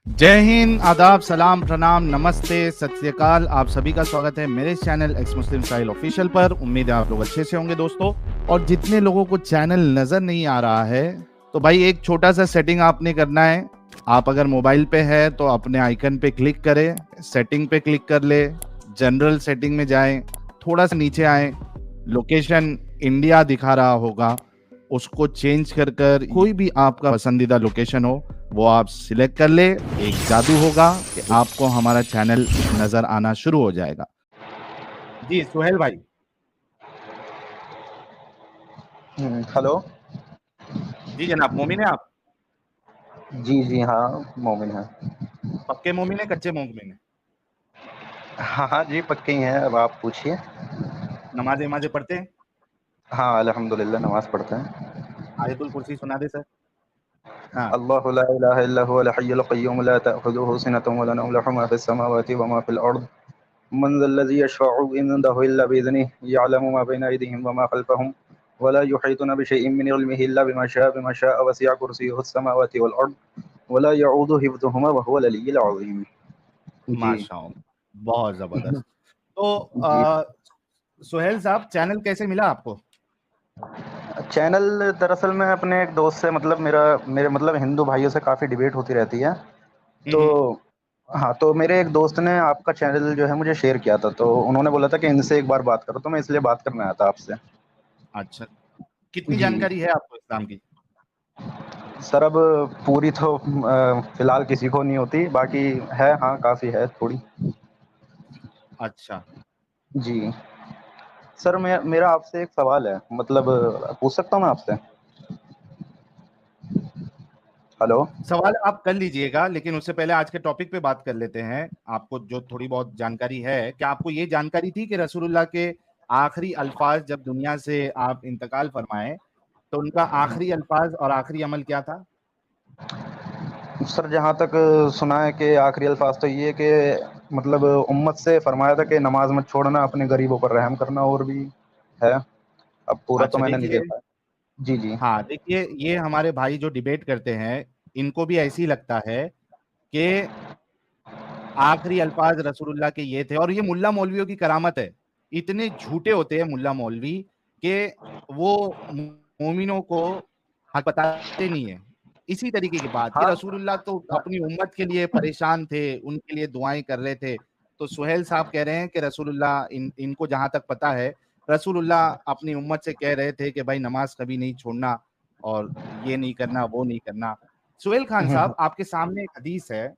जय हिंद, आदाब, सलाम, प्रणाम, नमस्ते, सत श्री अकाल। आप सभी का स्वागत है मेरे चैनल एक्स मुस्लिम स्टाइल ऑफिशियल पर। उम्मीद है आप लोग अच्छे से होंगे दोस्तों। और जितने लोगों को चैनल नजर नहीं आ रहा है तो भाई एक छोटा सा सेटिंग आपने करना है। आप अगर मोबाइल पे है तो अपने आइकन पे क्लिक करें, सेटिंग पे क्लिक कर ले, जनरल सेटिंग में जाएं, थोड़ा सा नीचे आए, लोकेशन इंडिया दिखा रहा होगा, उसको चेंज कर कर कोई भी आपका पसंदीदा लोकेशन हो वो आप सिलेक्ट कर ले। एक जादू होगा कि आपको हमारा चैनल नजर आना शुरू हो जाएगा। जी सुहेल भाई। हेलो। जी जनाब, मोमिन है आप? जी जी हाँ, मोमिन है। पक्के मोमिन है, कच्चे मोमिन है? हाँ हाँ जी, पक्के ही हैं। अब आप पूछिए। नमाजें नमाजें पढ़ते हैं? हाँ, अल्हम्दुलिल्लाह नमाज पढ़ते हैं। आयतुल कुर्सी सुना दे सर। हाँ। अल्लाहु ला इलाहा इल्ला हुवल हय्युल क़य्यूम ला तअख़ुज़ुहु सिनतुन व ला नौम लहु मा फ़िस समावाति व मा फ़िल अर्द मन ज़ल्लज़ी यशफ़अु इंदहु इल्ला बिइज़्निहि यअलमु मा बैना अयदीहिम व मा ख़ल्फ़हुम व ला युहीतूना बिशैइन मिन इल्मिहि इल्ला बिमा शाअ वसिअ कुर्सियुहुस समावाति वल अर्द व ला यऊदुहु हिफ़्ज़ुहुमा व हुवल अलिय्युल अज़ीम। जी। माशाअल्लाह, बहुत जबरदस्त। तो जी। सुहेल साहब, चैनल कैसे मिला आपको? चैनल दरअसल मैं अपने एक दोस्त से मतलब मेरे मतलब हिंदू भाइयों से काफ़ी डिबेट होती रहती है। तो हम्म। हाँ, तो मेरे एक दोस्त ने आपका चैनल जो है मुझे शेयर किया था, तो उन्होंने बोला था कि इनसे एक बार बात करो, तो मैं इसलिए बात करने आया था आपसे। अच्छा, कितनी जी। जानकारी है आपको इस्लाम की? सर अब पूरी तो फ़िलहाल किसी को नहीं होती, बाकी है, हाँ, काफ़ी है थोड़ी। अच्छा। जी। सर मेरा आपसे एक सवाल है, मतलब पूछ सकता हूँ मैं आपसे? हेलो? सवाल आप कर लीजिएगा, लेकिन उससे पहले आज के टॉपिक पे बात कर लेते हैं। आपको जो थोड़ी बहुत जानकारी है, क्या आपको ये जानकारी थी कि रसूलुल्लाह के आखिरी अल्फाज जब दुनिया से आप इंतकाल फरमाए तो उनका आखिरी अल्फाज और आखिरी अमल क्या था? सर जहाँ तक सुना है कि आखिरी अल्फाज तो ये कि मतलब उम्मत से फरमाया था कि नमाज मत छोड़ना, अपने गरीबों पर रहम करना, और भी है। अब पूरा तो अच्छा मैंने नहीं देखिए। देखा है। जी जी। हाँ देखिए, ये हमारे भाई जो डिबेट करते हैं इनको भी ऐसे ही लगता है कि आखिरी अल्फाज रसूलुल्लाह के ये थे। और ये मुल्ला मौलवियों की करामत है। इतने झूठे होते हैं मुल्ला मौलवी कि वो मोमिनों को हक बताते नहीं है। इसी तरीके की बात कि हाँ रसूलुल्लाह तो हाँ। अपनी उम्मत के लिए परेशान थे, उनके लिए दुआएं कर रहे थे। तो सुहेल साहब कह रहे हैं कि रसूलुल्लाह इनको जहां तक पता है, रसूलुल्लाह अपनी उम्मत से कह रहे थे कि भाई नमाज कभी नहीं छोड़ना और ये नहीं करना, वो नहीं करना। सुहेल खान हम्म, साहब, आपके सामने एक हदीस है,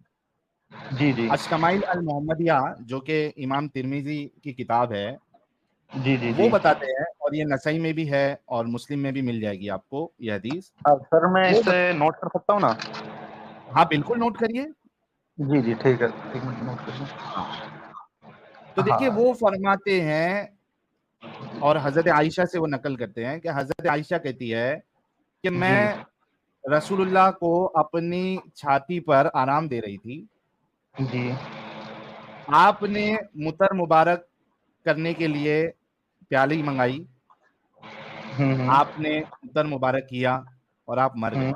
जी जी। अशमाइल अल मोहम्मदिया, जो कि इमाम तिरमिजी की किताब है। जी जी वो जी। बताते हैं, और ये नसई में भी है और मुस्लिम में भी मिल जाएगी आपको ये हदीस। अब सर मैं वो इसे बत... नोट कर सकता हूँ ना? हाँ बिल्कुल, नोट करिए। जी जी, ठीक है, एक मिनट नोट कर लूँ। हाँ, तो देखिए हाँ। वो फरमाते हैं, और हजरत आयशा से वो नकल करते हैं कि हजरत आयशा कहती है कि जी मैं रसूलुल्लाह को अपनी छाती पर आराम दे रही थी। जी। आपने मुतर मुबारक करने के लिए प्याली मंगाई, हम्म। आपने मुतर मुबारक किया और आप मर गए। हम्म।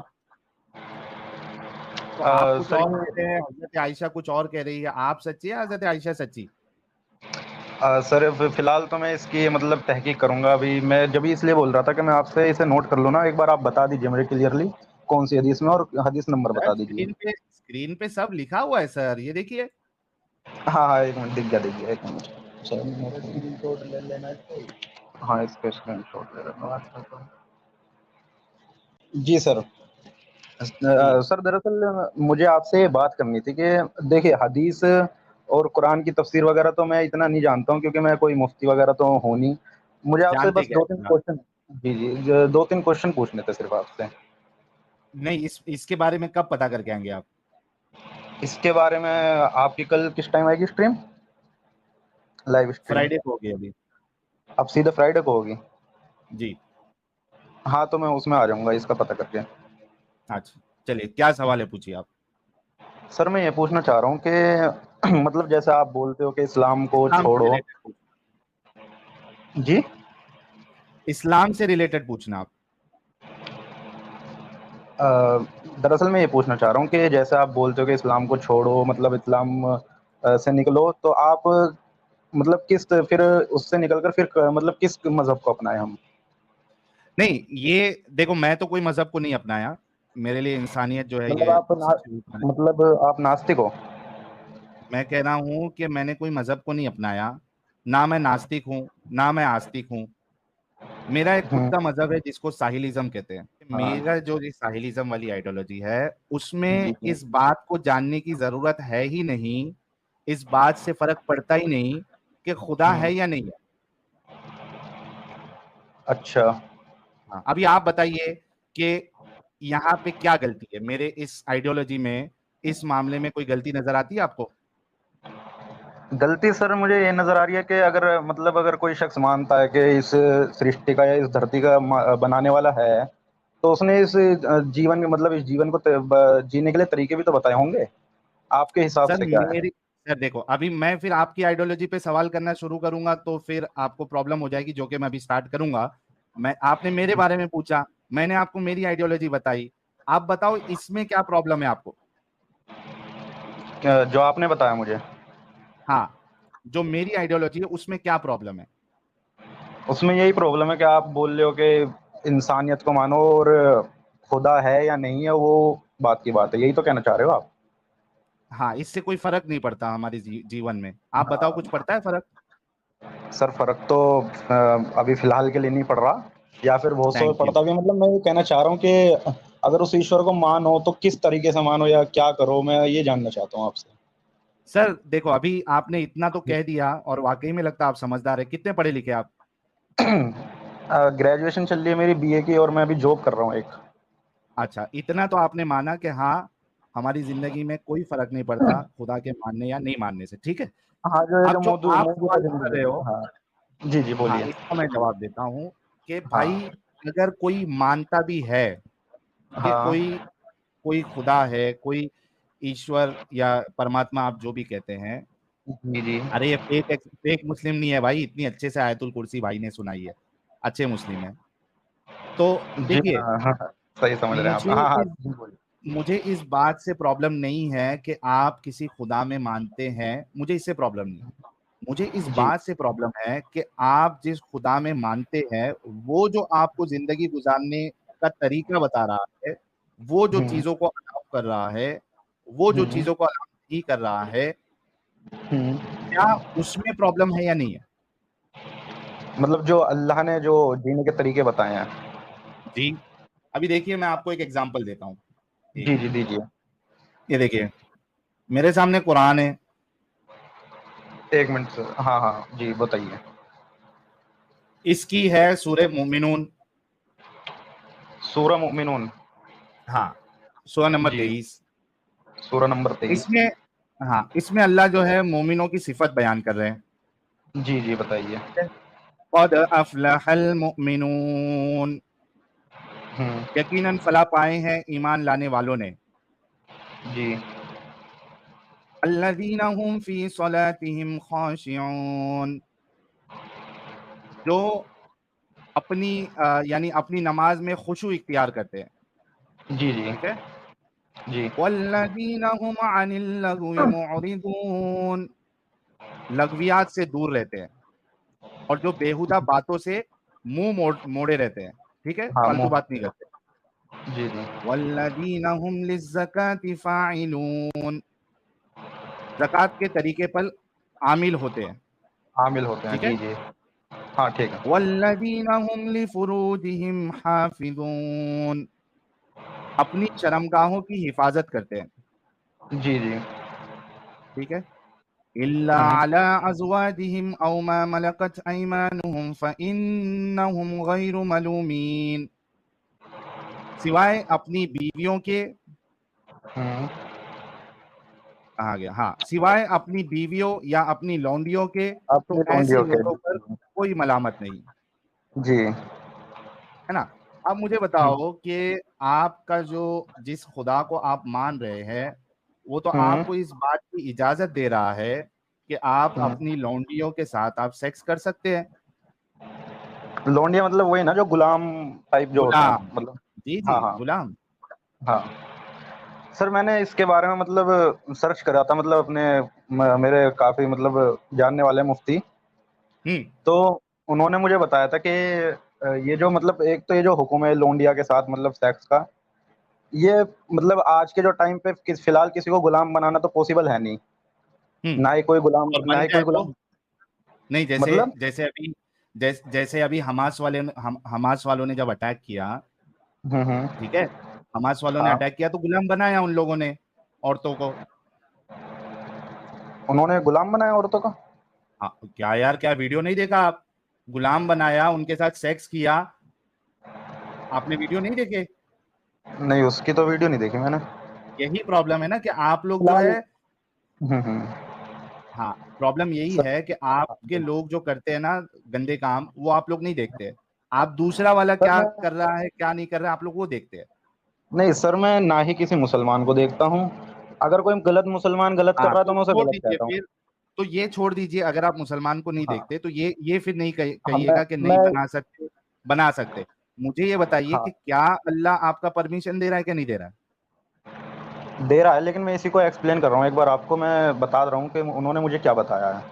तो आप कुछ सर और ये कह रहे हैं, हजरत आयशा कुछ और कह रही है। आप सच्ची है, हजरत आयशा सच्ची? सर फिलहाल तो मैं इसकी मतलब तहकीक करूंगा। अभी मैं जब भी इसलिए बोल रहा था कि मैं आपसे इसे नोट कर लूँ ना, एक बार आप बता दीजिए मुझे क्लियरली कौन सी हदीस में, और हदीस नंबर सर बता दीजिए। स्क्रीन पे सब लिखा हुआ है सर, ये देखिए। हाँ हाँ, एक मिनट, दिख गया एक मिनट। सर स्क्रीनशॉट ले लेना है। हाँ, इसका स्क्रीनशॉट ले लेना है। जी सर। जी सर दरअसल मुझे आपसे ये बात करनी थी कि देखिए, हदीस और कुरान की तफसीर वगैरह तो मैं इतना नहीं जानता हूँ, क्योंकि मैं कोई मुफ्ती वगैरह तो हूँ नहीं। मुझे आपसे जानते बस क्या दो है तीन जनाब? क्वेश्चन, जी जी, दो तीन क्वेश्चन पूछने थे सिर्फ आपसे। नहीं, इसके बारे में कब पता करके आएंगे आप? इसके बारे में आपकी कल किस टाइम आएगी स्ट्रीम, लाइव स्ट्रीम? फ्राइडे को होगी अभी। अब सीधे फ्राइडे को होगी? जी। हाँ, तो मैं उसमें आ जाऊंगा इसका पता करके। अच्छा, चलिए, क्या सवाल है, पूछिए आप। सर मैं ये पूछना चाह रहा हूँ कि मतलब जैसे आप बोलते हो कि इस्लाम को इस्लाम से छोड़ो। रिलेटेड पूछना। जी। इस्लाम से रिलेटेड पूछना आप। दरअसल मैं ये पूछना चाह रहा हूँ कि जैसे आप बोलते हो कि इस्लाम को छोड़ो, मतलब इस्लाम से निकलो, तो आप मतलब किस फिर उससे निकल कर फिर मतलब किस मज़हब को अपनाएँ हम? नहीं, ये देखो, मैं तो कोई मज़हब को नहीं अपनाया। मेरे लिए इंसानियत जो है मतलब ये आप ना सबसे ऊपर है। मतलब आप नास्तिक हो? मैं कह रहा हूँ कि मैंने कोई मज़हब को नहीं अपनाया। ना मैं नास्तिक हूँ, ना मैं आस्तिक हूँ। मेरा एक खुद हुँ, का मज़हब है जिसको साहिलिज़्म कहते हैं। हाँ। मेरा जो ये साहिलिज़्म वाली आइडियोलॉजी है, जी, उसमें जी। इस बात को जानने की ज़रूरत है ही नहीं, इस बात से फ़र्क पड़ता ही नहीं कि खुदा हुँ, है या नहीं है। अच्छा। हाँ, अभी आप बताइए कि यहाँ पे क्या गलती है? मेरे इस आइडियोलॉजी में, इस मामले में कोई गलती नज़र आती है आपको? गलती सर मुझे ये नज़र आ रही है कि अगर मतलब अगर कोई शख़्स मानता है कि इस सृष्टि का या इस धरती का बनाने वाला है, तो उसने इस जीवन में मतलब इस जीवन को जीने के लिए तरीके भी तो बताए होंगे। आपके हिसाब सर से क्या है? मेरी सर देखो, अभी मैं फिर आपकी आइडियोलॉजी पे सवाल करना शुरू करूँगा तो फिर आपको प्रॉब्लम हो जाएगी, जो कि मैं अभी स्टार्ट करूँगा। आपने मेरे बारे में पूछा, मैंने आपको मेरी आइडियोलॉजी बताई। आप बताओ इसमें क्या प्रॉब्लम है आपको? जो आपने बताया मुझे, हाँ, जो मेरी आइडियोलॉजी है उसमें क्या प्रॉब्लम है? उसमें यही प्रॉब्लम है कि आप बोल रहे हो कि इंसानियत को मानो और खुदा है या नहीं है, वो बात की बात है। यही तो कहना चाह रहे हो आप? हाँ, इससे कोई फ़र्क नहीं पड़ता हमारे जीवन में। आप बताओ, कुछ हाँ। पड़ता है फ़र्क? सर फ़र्क तो अभी फ़िलहाल के लिए नहीं पड़ रहा या फिर बहुत समय थैंक यू। पड़ता भी है। मतलब मैं ये कहना चाह रहा हूँ कि अगर उस ईश्वर को मानो तो किस तरीके से मानो या क्या करो? मैं ये जानना चाहता हूँ आपसे। सर देखो, अभी आपने इतना तो कह दिया और वाक़ई में लगता है आप समझदार हैं। कितने पढ़े लिखे आप? ग्रेजुएशन चल रही है मेरी बीए की और मैं अभी जॉब कर रहा हूँ एक। अच्छा, इतना तो आपने माना कि हाँ, हमारी ज़िंदगी में कोई फ़र्क नहीं पड़ता खुदा के मानने या नहीं मानने से, ठीक है? हाँ, जो ये जो अब जो आप मौजूदा सवाल कर ज़िंदगी रहे हो, है। हाँ। जी, जी, हाँ, बोलिए। इसका मैं जवाब देता हूँ कि हाँ, भाई, अगर कोई मानता भी है कि हाँ। कोई कोई खुदा है, कोई ईश्वर या परमात्मा, आप जो भी कहते हैं, जी, जी। अरे ये फेक मुस्लिम नहीं है भाई, इतनी अच्छे से आयतुल कुर्सी भाई ने सुनाई है, अच्छे मुस्लिम है। तो जी, देखिए, हाँ, हाँ, हाँ। सही समझ रहे हैं आप। मुझे हाँ, हाँ। इस जी, बोलिए। मुझे इस बात से प्रॉब्लम नहीं है कि आप किसी खुदा में मानते हैं, मुझे इससे प्रॉब्लम नहीं है। मुझे इस जी। बात से प्रॉब्लम है कि आप जिस खुदा में मानते हैं, वो जो आपको ज़िंदगी गुज़ारने का तरीका बता रहा है, वो जो हुँ, चीज़ों को अलाउ कर रहा है, वो जो हुँ, चीज़ों को अलाउ नहीं कर रहा है, हुँ। क्या उसमें प्रॉब्लम है या नहीं है? मतलब जो अल्लाह ने जो जीने के तरीके बताए हैं। जी। अभी देखिए, मैं आपको एक एग्ज़ाम्पल देता हूँ। एक जी, जी, मिनट, दीजिए। ये देखिए, मेरे सामने कुरान है। 1 मिनट सर। हाँ, हाँ। जी, बताइए। इसकी है सूरह मोमिनून। सूरह मुमिनून। हाँ, सूरह नंबर जी, 23। सूरह नंबर 23। इसमें हाँ, इसमें अल्लाह जो है मोमिनों की सिफ़त बयान कर रहे हैं। जी, जी, बताइए। क़द अफ़लहल मुमिनून, हुँ, यकीनन फलाह पाए हैं ईमान लाने वालों ने। जी। अल्लज़ीना हुम फ़ी सलातिहिम ख़ाशिऊन, जो यानी अपनी नमाज में खुशू इख्तियार करते हैं, जी, जी। ठीक है? जी। वल्लज़ीना हुम अनिल लगवी मुअरिदून, लग़वियात से दूर रहते हैं और जो बेहुदा बातों से मोड़े रहते हैं, ठीक है? हाँ, फालतू बात नहीं करते। जी, जी। वल्लज़ीना हुम लिज़्ज़काति फ़ाइलून, ज़कात के तरीके पर आमिल होते हैं, शामिल होते हैं। ठीक है? जी, जी। हाँ, ठीक है। वल्लज़ीना हुम लिफ़ुरूजिहिम हाफ़िज़ून, अपनी शर्मगाहों की हिफाज़त करते हैं, जी, जी। ठीक है? इल्ला हुँ, अला अज़वाजिहिम औ मा मलकत अयमानुहुम फ़इन्नहुम गैरु मलूमीन, सिवाय अपनी बीवियों के, हुँ। कहा गया, हाँ, सिवाय अपनी बीवियों या अपनी लौंडियों के, अपनी तो ऐसे लौंडियों के। लोगों पर कोई मलामत नहीं, जी। है ना? अब मुझे हुँ, बताओ कि आपका जो जिस खुदा को आप मान रहे हैं, वो तो हुँ, आपको इस बात की इजाज़त दे रहा है कि आप हुँ। अपनी लौंडियों के साथ आप सेक्स कर सकते हैं। लौंडिया मतलब वही ना जो गुलाम टाइप जो होते हैं गुलाम, मतलब। जी, जी, हाँ, हाँ, गुलाम। हाँ। सर मैंने इसके बारे में मतलब सर्च करा था, मतलब अपने मेरे काफ़ी मतलब जानने वाले मुफ्ती, हम्म। तो उन्होंने मुझे बताया था कि ये जो मतलब एक तो ये जो हुक्म है लोंडिया के साथ मतलब सेक्स का, ये मतलब आज के जो टाइम पे फिलहाल किसी को गुलाम बनाना तो पॉसिबल है नहीं। हम्म। और ना बन ही जाए कोई तो गुलाम नहीं, जैसे मतलब। जैसे अभी जैसे अभी हमास वालों ने जब अटैक किया, हम्म। ठीक है, हमास वालों ने हाँ, अटैक किया तो गुलाम बनाया उन लोगों ने औरतों को। उन्होंने गुलाम बनाया औरतों का। हाँ, क्या यार, क्या वीडियो नहीं देखा आप? गुलाम बनाया, उनके साथ सेक्स किया। आपने वीडियो नहीं देखे? नहीं, उसकी तो वीडियो नहीं देखी मैंने यही प्रॉब्लम है ना कि आप लोग जो फिलहाल। है। हम्म। हाँ, प्रॉब्लम यही सर, है कि आपके लोग जो करते हैं ना गंदे काम, वो आप लोग नहीं देखते। आप दूसरा वाला सर क्या मैं कर रहा है क्या नहीं कर रहा है, आप लोग वो देखते हैं। नहीं सर, मैं ना ही किसी मुसलमान को देखता हूँ। अगर कोई गलत मुसलमान गलत कर हाँ, रहा है तो तो मैं उसे छोड़ गलत दीजिए कहता हूँ। फिर। तो ये छोड़ दीजिए, अगर आप मुसलमान को नहीं हाँ। देखते तो ये फिर नहीं हाँ, मैं कहिएगा कि नहीं मैं बना सकते। बना सकते। मुझे ये बताइए कि हाँ, क्या अल्लाह आपका परमिशन दे रहा है कि नहीं दे रहा है? दे रहा है, लेकिन मैं इसी को एक्सप्लेन कर रहा हूँ। एक बार आपको मैं बता रहा हूँ कि उन्होंने मुझे क्या बताया है,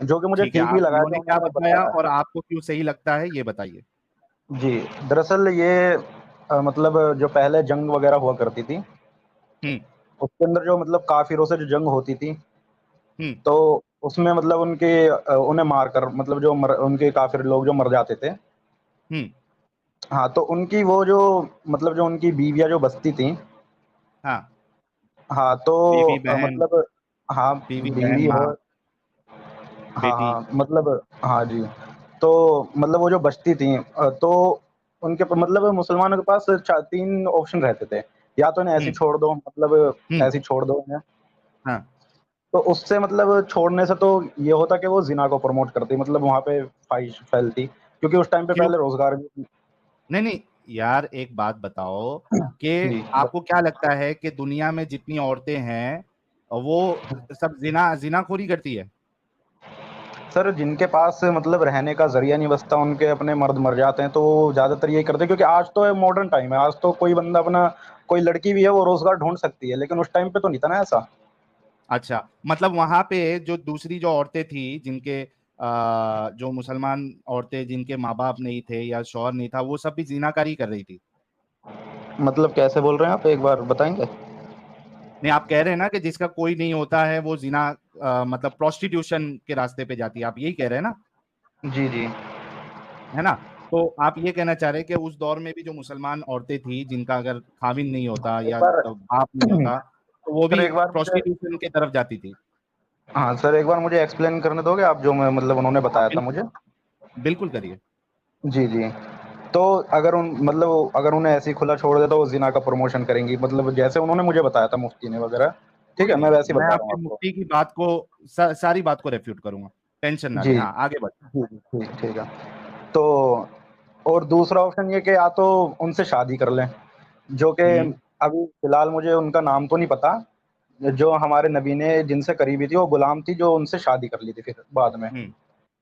जो कि मुझे ठीक है, ठीक भी आप लगा है उन्होंने जो क्या उन्होंने बताया बताया और आपको क्यों सही लगता है, ये बताइए। है। जी, दरअसल ये मतलब जो पहले जंग वगैरह हुआ करती थी, हम्म। उसके अंदर जो मतलब काफिरों से जो जंग होती थी, हम्म। तो उसमें मतलब उन्हें मारकर मतलब उनके काफिर लोग जो मर जाते थे। हम्म। हाँ, तो उनकी वो जो मतलब जो उनकी बीवियाँ जो बचती थी। हाँ। हाँ, तो बीवी बहन। मतलब हाँ, बीवी बहन बीवी माँ। हो। हाँ, बेटी। हाँ, मतलब हाँ जी। तो मतलब वो जो बचती थी, तो मतलब मुसलमानों के पास 3 ऑप्शन रहते थे। या तो इन्हें ऐसे ही हम्म। छोड़ दो, मतलब हम्म। ऐसे ही छोड़ दो इन्हें। हाँ। तो उससे मतलब छोड़ने से तो ये होता कि वो ज़िना को प्रमोट करती, मतलब वहाँ पे फ़ाहिश फैलती, क्योंकि उस टाइम पे क्यों? पहले रोज़गार भी। नहीं नहीं, यार एक बात बताओ कि जी। आपको क्या लगता है कि दुनिया में जितनी औरतें हैं वो सब जिनाखोरी करती है? सर, जिनके पास मतलब रहने का ज़रिया नहीं बचता, उनके अपने मर्द मर जाते हैं, तो वो ज़्यादातर यही करते हैं, क्योंकि आज तो मॉडर्न टाइम है। आज तो कोई बंदा अपना कोई लड़की भी है, वो रोज़गार ढूँढ सकती है, लेकिन उस टाइम पे तो नहीं था ना ऐसा। अच्छा, मतलब वहां पे जो दूसरी जो औरतें थी जिनके जो मुसलमान औरतें जिनके माँ बाप नहीं थे या शौहर नहीं था, वो सब भी जिनाकारी कर रही थी? मतलब कैसे बोल रहे हैं आप, एक बार बताएँगे? नहीं, आप कह रहे हैं ना कि जिसका कोई नहीं होता है वो मतलब प्रोस्टिट्यूशन के रास्ते पे जाती है, आप यही कह रहे हैं ना? जी, जी। है ना? तो आप ये कहना चाह रहे हैं कि उस दौर में भी जो मुसलमान औरतें थी जिनका अगर खाविन नहीं होता एक या बार बाप नहीं होता, तो वो सर भी एक बार मुझे प्रोस्टिट्यूशन की तरफ जाती थी। हाँ, सर एक बार मुझे एक्सप्लेन करने दोगे आप, जो मैं मतलब उन्होंने हाँ, बताया था बिल्कुल। मुझे? बिल्कुल करिए। जी, जी। तो अगर उन्हें ऐसे ही खुला छोड़ दें तो वो ज़िना का प्रमोशन करेंगी, मतलब जैसे उन्होंने मुझे बताया था मुफ्ती ने वगैरह। ठीक कोई है, मैं नहीं, वैसे ही मैं बता रहा हूँ आपके आपको। मुफ्ती की बात को सारी बात को रेफ्यूट करूंगा। टेंशन ना ले, जी, हाँ आगे बढ़। जी, जी, ठीक ठीक है। तो और दूसरा ऑप्शन ये कि या तो उनसे शादी कर लें, जो कि हम्म। अभी फ़िलहाल मुझे उनका नाम तो नहीं पता। जो हमारे नबी ने जिनसे करीबी थी, वो गुलाम थी, जो उनसे शादी कर ली थी फिर बाद में।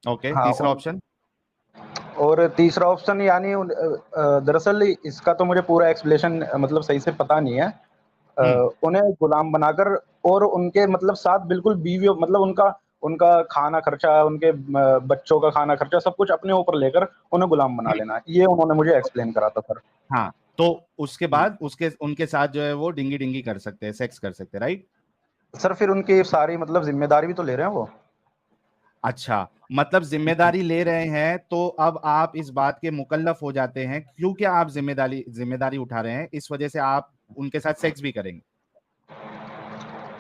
ओके, हाँ, तीसरा ऑप्शन। और तीसरा ऑप्शन यानी दरअसल इसका तो मुझे पूरा एक्सप्लेनेशन मतलब सही से पता नहीं है। हम्म। उन्हें गुलाम बनाकर और उनके मतलब साथ बिल्कुल बीवी मतलब उनका उनका खाना खर्चा, उनके बच्चों का खाना खर्चा सब कुछ अपने ऊपर लेकर उन्हें गुलाम बना हम्म। लेना। ये उन्होंने मुझे एक्सप्लेन करा था सर। हाँ, तो उसके जी। बाद उसके उनके साथ जो है वो डिंगी डिंगी कर सकते हैं, सेक्स कर सकते हैं, राइट? सर फिर उनकी सारी मतलब ज़िम्मेदारी भी तो ले रहे हैं वो। अच्छा, मतलब जी। जिम्मेदारी ले रहे हैं तो अब आप इस बात के मुकल्लफ हो जाते हैं, क्योंकि आप जिम्मेदारी जिम्मेदारी उठा रहे हैं, इस वजह से आप उनके साथ सेक्स भी करेंगे।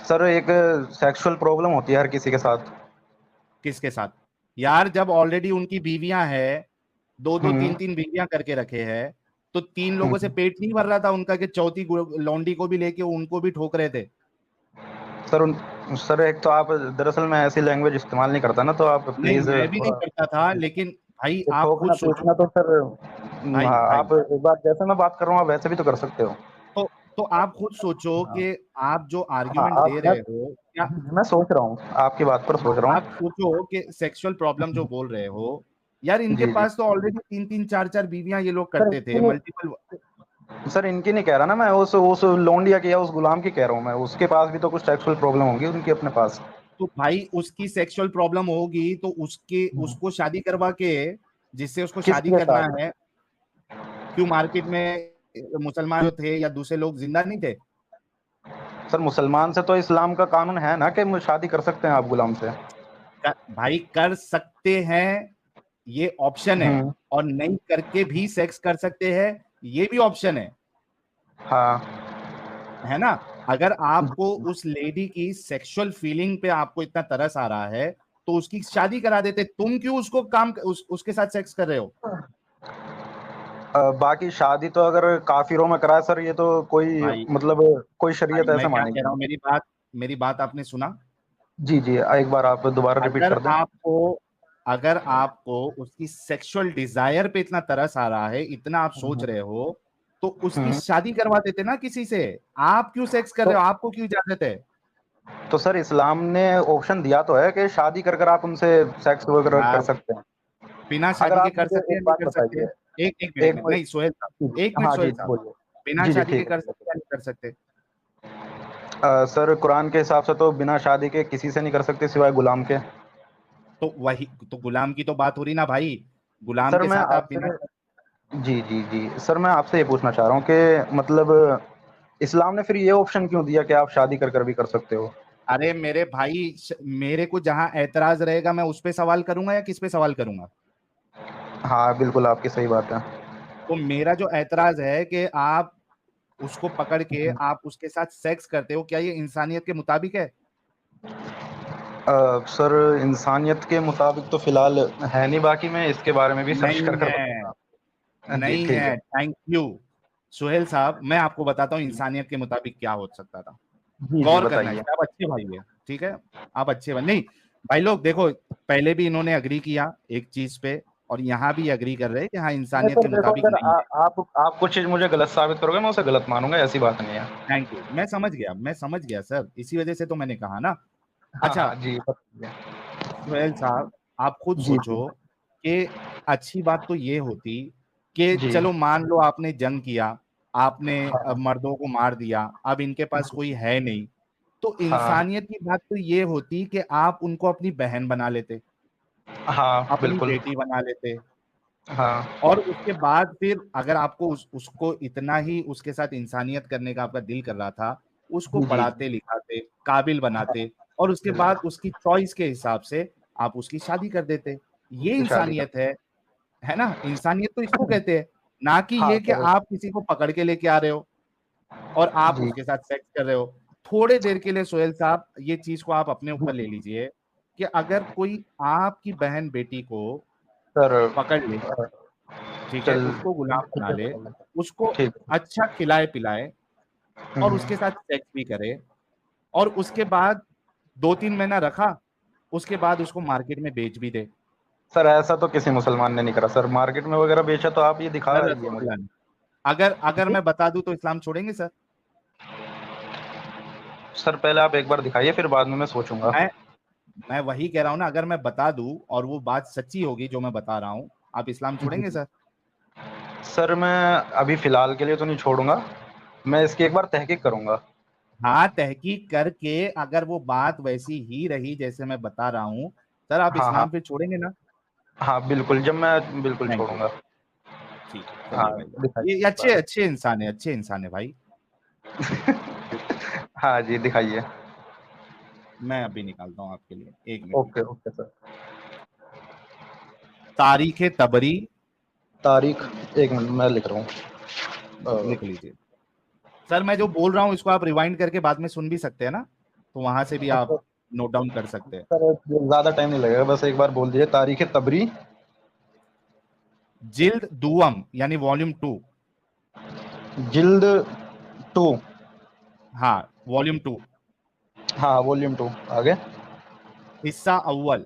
सर एक सेक्सुअल प्रॉब्लम होती है हर किसी के साथ। किसके साथ? यार, जब ऑलरेडी उनकी बीवियां हैं, दो दो हुँ, तीन तीन बीवियां करके रखे हैं, तो तीन लोगों से हुँ। पेट नहीं भर रहा था उनका कि चौथी लौंडी को भी लेके उनको भी ठोक रहे थे? सर एक तो आप दरअसल मैं ऐसी लैंग्वेज इस्तेमाल नहीं करता ना, तो आप नहीं, प्लीज़ मैं भी नहीं थोड़ा। करता था, लेकिन भाई ये आप खुद ठोकना सोचो। पीटना तो सर भाई हाँ, भाई आप एक बार जैसे मैं बात कर रहा हूँ, आप वैसे भी तो कर सकते हो। तो तो आप खुद सोचो हाँ, कि आप जो हाँ, आर्ग्यूमेंट दे रहे हो क्या। मैं सोच रहा हूँ, आपकी बात पर हाँ, सोच रहा आप हूँ। सोचो कि सेक्सुअल प्रॉब्लम जो बोल रहे हो, यार इनके जी, जी। पास तो ऑलरेडी तीन तीन चार चार बीवियां ये लोग सर करते थे, एक्चुअली मल्टीपल। सर इनकी नहीं कह रहा ना मैं, उस लोंडिया की या उस गुलाम की कह रहा हूँ मैं, उसके पास भी तो कुछ सेक्सुअल प्रॉब्लम होगी उनकी अपने पास। तो भाई उसकी सेक्सुअल प्रॉब्लम होगी तो उसके उसको शादी करवा के, जिससे उसको शादी किसके करना साथ? है, क्यों मार्केट में मुसलमान जो थे या दूसरे लोग जिंदा नहीं थे? सर मुसलमान से तो इस्लाम का कानून है ना कि शादी कर सकते हैं आप गुलाम से। भाई कर सकते हैं, ये ऑप्शन है। हम्म। और नहीं करके भी सेक्स कर सकते हैं, ये भी ऑप्शन हाँ। है ना? अगर आपको उस लेडी की सेक्सुअल फीलिंग पे आपको इतना तरस आ रहा है तो उसकी शादी करा देते। तुम क्यों उसको उसके साथ सेक्स कर रहे हो? बाकी शादी तो अगर काफिरों में कराए सर, ये तो कोई भाई मतलब कोई शरीयत भाई मैं ऐसा क्या कह मानेगी रहा हूँ, नहीं। मेरी बात आपने सुना? जी जी, एक बार आप दोबारा रिपीट अगर कर दें। आपको अगर आपको उसकी सेक्सुअल डिजायर पे इतना तरस आ रहा है, इतना आप सोच रहे हो, तो उसकी हम्म। शादी करवा देते ना किसी से। आप क्यों सेक्स कर तो रहे हो? आपको क्यों इजाजत है? तो सर इस्लाम ने ऑप्शन दिया तो है कि शादी कर कर आप उनसे सेक्स वगैरह कर यार सकते हैं। बिना अगर शादी के आप कर मुझे सकते एक हैं नहीं बात कर सकते? बताइए। एक एक मिनट, नहीं सोहेल साहब, एक मिनट, मिनट हाँ जी सोहेल साहब, बोलिए। बिना जी जी शादी के ठीक कर है। सकते हैं नहीं कर सकते? सर कुरान के हिसाब से तो बिना शादी के किसी से नहीं कर सकते सिवाय गुलाम के। तो वही तो गुलाम की तो बात हो रही ना भाई। गुलाम सर के मैं साथ आप बिना, आपसे जी जी जी सर मैं आपसे ये पूछना चाह रहा हूँ कि मतलब इस्लाम ने फिर ये ऑप्शन क्यों दिया कि आप शादी कर कर भी कर सकते हो? अरे मेरे भाई मेरे को जहां ऐतराज रहेगा मैं उस पे सवाल करूंगा या किस पे सवाल करूंगा? हाँ बिल्कुल, आपकी सही बात है। तो मेरा जो ऐतराज है कि आप उसको पकड़ के आप उसके साथ सेक्स करते हो, क्या ये इंसानियत के मुताबिक है? सर इंसानियत के मुताबिक तो फिलहाल है नहीं, बाकी मैं इसके बारे में भी सर्च नहीं कर कर है, बताऊंगा। जी नहीं ठीक है। है। थैंक यू सुहेल साहब, मैं आपको बताता हूँ इंसानियत के मुताबिक क्या हो सकता था। जी जी गौर करना इस बताइए। पे, आप अच्छे भाई है, ठीक है? आप अच्छे भाई नहीं, भाई लोग देखो, पहले भी इन्होंने अग्री किया एक चीज पे, और यहाँ भी अग्री कर रहे हैं कि हाँ नहीं इंसानियत सर के देखो, मुताबिक अगर नहीं है। आप कुछ चीज मुझे गलत साबित करोगे मैं उसे गलत मानूंगा, ऐसी बात नहीं है। थैंक यू, मैं समझ गया सर, इसी वजह से तो मैंने कहा ना। हाँ अच्छा हाँ जी बताइए। सुहेल साहब, आप खुद जी जी सोचो कि अच्छी बात तो ये होती कि जी। चलो मान लो आपने जंग किया, आपने हाँ मर्दों को मार दिया, अब इनके पास कोई है नहीं, तो हाँ इंसानियत की बात तो ये होती कि आप उनको अपनी बहन बना लेते, हाँ अपनी बिल्कुल। बेटी बना लेते। हाँ और उसके बाद फिर अगर आपको उसको इतना ही उसके साथ इंसानियत करने का आपका दिल कर रहा था, उसको जी जी पढ़ाते लिखाते, काबिल बनाते, और उसके बाद बिल्कुल। उसकी चॉइस के हिसाब से आप उसकी शादी कर देते। ये उसकी शादी कर। इंसानियत है ना? इंसानियत तो इसको कहते हैं, ना कि हाँ ये कि सर। आप किसी को पकड़ के लेके आ रहे हो और आप जी उसके साथ सेक्स कर रहे हो। थोड़े देर के लिए सोहेल साहब ये चीज को आप अपने ऊपर ले लीजिए कि अगर कोई आपकी बहन बेटी को सर पकड़ ले, ठीक है, चल उसको गुलाम बना ले, उसको ठीक है। अच्छा खिलाए पिलाए और हम्म। उसके साथ सेक्स भी करे, और उसके बाद 2-3 महीना रखा, उसके बाद उसको मार्केट में बेच भी दे। सर ऐसा तो किसी मुसलमान ने नहीं करा सर, मार्केट में वगैरह बेचा तो आप ये दिखा सर रही है मुझे। रसूलुल्लाह ने, अगर अगर मैं बता दूं तो इस्लाम छोड़ेंगे सर? सर पहले आप एक बार दिखाइए फिर बाद में मैं सोचूंगा। मैं मैं वही कह रहा हूं ना, अगर मैं बता दूं और वो बात सच्ची होगी जो मैं बता रहा हूं, आप इस्लाम छोड़ेंगे सर? सर मैं अभी फिलहाल के लिए तो नहीं छोड़ूंगा, मैं इसकी एक बार तहकीक करूंगा। हाँ, तहकीक करके अगर वो बात वैसी ही रही जैसे मैं बता रहा हूँ, सर आप हाँ हाँ इस्लाम फिर छोड़ेंगे ना? हाँ बिल्कुल, जब मैं बिल्कुल थैंक यू, छोड़ूंगा। ठीक है, हाँ चलिए भाई लोग, दिखाइए ये एक अच्छे बार। अच्छे इंसान है, अच्छे इंसान है भाई। हाँ जी दिखाइए। मैं अभी निकालता हूँ आपके लिए, एक मिनट ओके रुकिए। Okay sir. तारीख तबरी, तारीख, एक मिनट मैं लिख रहा हूँ। लिख लीजिए। सर मैं जो बोल रहा हूँ इसको आप रिवाइंड करके बाद में सुन भी सकते हैं ना, तो वहां से भी आप अच्छा नोट डाउन कर सकते हैं। सर, ज्यादा टाइम नहीं लगेगा, बस एक बार बोल दीजिए, तारीख तबरी। जिल्द दुअम यानी वॉल्यूम 2। जिल्द टू। हाँ, वॉल्यूम 2, हाँ वॉल्यूम टू। आगे। हिस्सा अव्वल,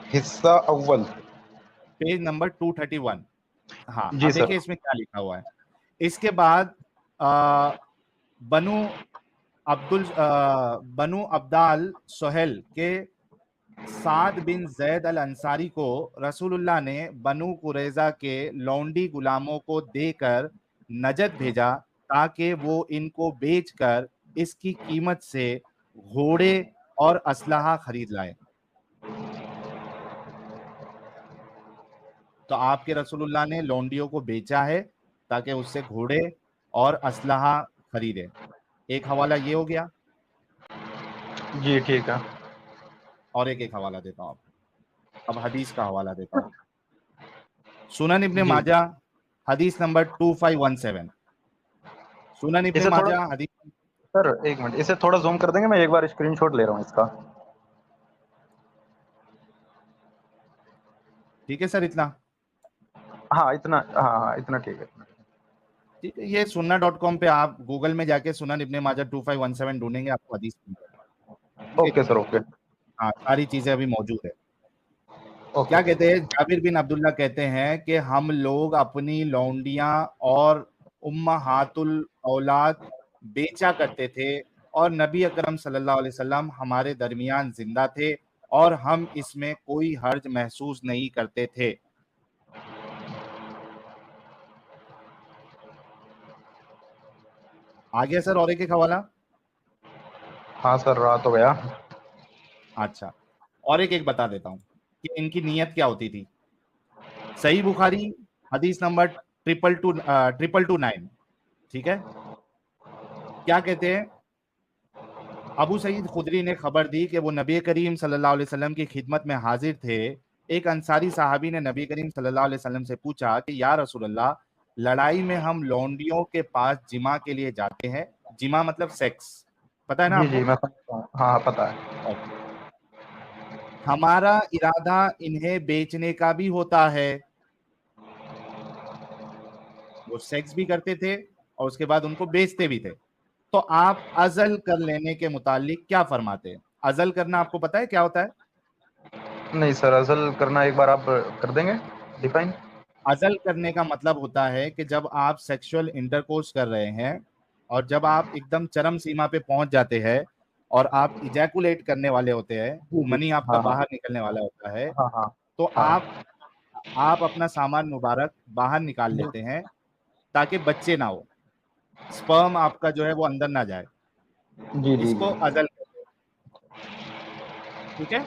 हिस्सा अव्वल। Page number 231। हाँ, जी अब सर। देखिए इसमें क्या लिखा हुआ है। इसके बाद आ, बनु बनु अब्दाल सोहेल के साद बिन जैद अल अंसारी को रसूलुल्लाह ने बनु कुरैजा के लौंडी गुलामों को देकर नजद भेजा ताकि वो इनको बेचकर इसकी कीमत से घोड़े और असलहा खरीद लाए। तो आपके रसूलुल्लाह ने लौंडियों को बेचा है ताकि उससे घोड़े और असलहा खरीदे। एक हवाला ये हो गया, जी ठीक है। और एक हवाला देता हूं आपको। अब हदीस का हवाला देता हूं। सुनन इब्ने जी माजा हदीस नंबर 2517। सुनन इब्ने इसे थोड़ा, माजा हदीस। सर एक मिनट, इसे थोड़ा जूम कर देंगे, मैं एक बार स्क्रीनशॉट ले रहा हूँ इसका। ठीक है सर, इतना हाँ इतना, हाँ हाँ इतना ठीक है, इतना ठीक ठीक है। ये sunnah.com पे आप गूगल में जाके सुनन इब्ने माजा 2517 ढूंढेंगे, आपको हदीस मिल जाएगा। है। ठीक है ओके जी। Sir, okay. हाँ, सारी चीजें अभी मौजूद है। क्या ओके। कहते हैं, जाबिर बिन अब्दुल्ला कहते हैं कि हम लोग अपनी लौंडियां और उम्महातुल औलाद बेचा करते थे, और नबी अकरम सल्लल्लाहु अलैहि वसल्लम हमारे दरमियान जिंदा थे, और हम इसमें कोई हर्ज महसूस नहीं करते थे। आ गया सर, और एक हवाला। हाँ सर, रात हो गया। अच्छा, और एक बता देता हूं कि इनकी नीयत क्या होती थी। सही बुखारी हदीस नंबर 2229। ठीक है, क्या कहते हैं, अबू सईद खुदरी ने खबर दी कि वो नबी करीम सल्लल्लाहु अलैहि वसल्लम की खिदमत में हाजिर थे। एक अंसारी साहबी ने नबी करीम सल्लल्लाहु अलैहि वसल्लम से पूछा कि या रसूल अल्लाह, लड़ाई में हम लौंडियों के पास जिमा के लिए जाते हैं। जिमा मतलब सेक्स, पता है ना जी जी, आपको। मैं समझता हूँ, हाँ हाँ, पता है। हमारा इरादा इन्हें बेचने का भी होता है। वो सेक्स भी करते थे और उसके बाद उनको बेचते भी थे। तो आप अजल कर लेने के मुतालिक क्या फरमाते हैं। अजल करना आपको पता है क्या होता है। नहीं सर, असल करना एक बार आप कर देंगे डिफाइन। अजल करने का मतलब होता है कि जब आप सेक्सुअल इंटरकोर्स कर रहे हैं और जब आप एकदम चरम सीमा पे पहुंच जाते हैं और आप इजैकुलेट करने वाले होते हैं, जी जी। मनी आपका हाँ हाँ बाहर निकलने वाला होता है, हाँ हाँ तो हाँ। आप अपना सामान मुबारक बाहर निकाल जी लेते हैं ताकि बच्चे ना हो, स्पर्म आपका जो है वो अंदर ना जाए। जी जी इसको जी। अजल कहते हैं।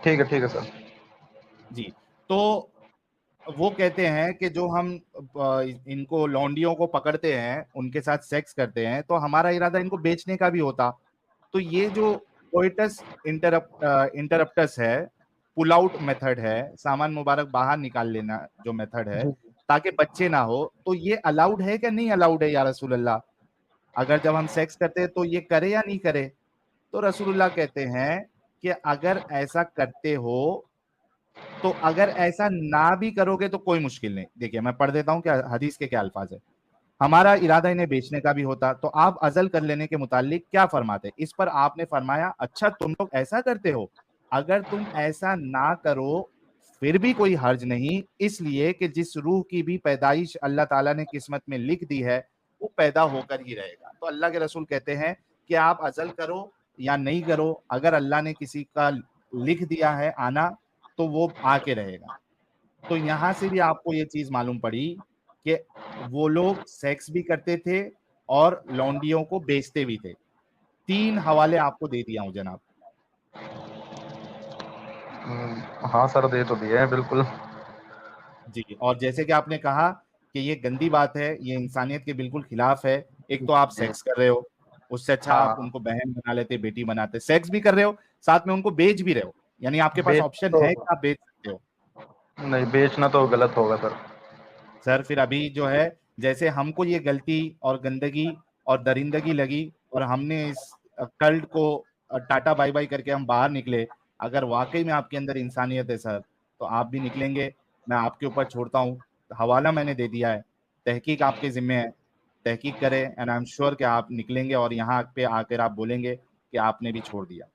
ठीक है ठीक है सर। जी। तो वो कहते हैं कि जो हम इनको लौंडियों को पकड़ते हैं, उनके साथ सेक्स करते हैं, तो हमारा इरादा इनको बेचने का भी होता। तो ये जो कोइटस इंटरप्टस है, पुल आउट मेथड है, सामान मुबारक बाहर निकाल लेना जो मेथड है जी ताकि बच्चे ना हो, तो ये अलाउड है क्या नहीं अलाउड है या रसूल अल्लाह। अगर जब हम सेक्स करते हैं तो ये करे या नहीं करे। तो रसूलुल्लाह कहते हैं कि अगर ऐसा करते हो, तो अगर ऐसा ना भी करोगे तो कोई मुश्किल नहीं। देखिए मैं पढ़ देता हूं क्या हदीस के क्या अल्फाज है। हमारा इरादा इन्हें बेचने का भी होता, तो आप अजल कर लेने के मुतालिक क्या फरमाते। इस पर आपने फरमाया, अच्छा तुम लोग ऐसा करते हो, अगर तुम ऐसा ना करो फिर भी कोई हर्ज नहीं, इसलिए कि जिस रूह की भी पैदाइश अल्लाह ताला ने किस्मत में लिख दी है वो पैदा होकर ही रहेगा। तो अल्लाह के रसूल कहते हैं कि आप अजल करो या नहीं करो, अगर अल्लाह ने किसी का लिख दिया है आना तो वो आके रहेगा। तो यहां से भी आपको ये चीज मालूम पड़ी कि वो लोग सेक्स भी करते थे और लौंडियों को बेचते भी थे। 3 हवाले आपको दे दिया हूं जनाब। हाँ सर, दे तो दिए हैं बिल्कुल। जी, और जैसे कि आपने कहा कि ये गंदी बात है, ये इंसानियत के बिल्कुल खिलाफ है। एक तो आप जी। सेक्स कर रहे हो, उससे अच्छा आप हाँ, उनको बहन बना लेते, बेटी बनाते। सेक्स भी कर रहे हो, साथ में उनको बेच भी रहे हो, यानी आपके पास बेचना ऑप्शन तो, है कि आप बेच सकते हो। नहीं बेचना तो गलत होगा सर। सर फिर अभी जो है, जैसे हमको ये गलती और गंदगी और दरिंदगी लगी और हमने इस कल्ट को टाटा बाय बाय करके हम बाहर निकले, अगर वाकई में आपके अंदर इंसानियत है सर, तो आप भी निकलेंगे। मैं आपके ऊपर छोड़ता हूँ, हवाला मैंने दे दिया है, तहकीक आपके जिम्मे है। तहकीक करें एंड आई एम श्योर कि आप निकलेंगे और यहाँ पे आकर आप बोलेंगे कि आपने भी छोड़ दिया।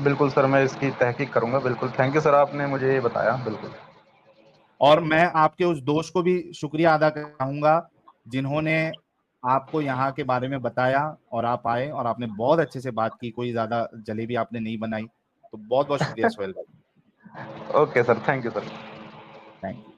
बिल्कुल सर, मैं इसकी तहकीक करूंगा बिल्कुल। थैंक यू सर, आपने मुझे ये बताया बिल्कुल। और मैं आपके उस दोस्त को भी शुक्रिया अदा करूंगा जिन्होंने आपको यहाँ के बारे में बताया, और आप आए और आपने बहुत अच्छे से बात की, कोई ज्यादा जलेबी आपने नहीं बनाई। तो बहुत बहुत शुक्रिया सोहेल भाई। Okay sir, thank you sir. Thank you.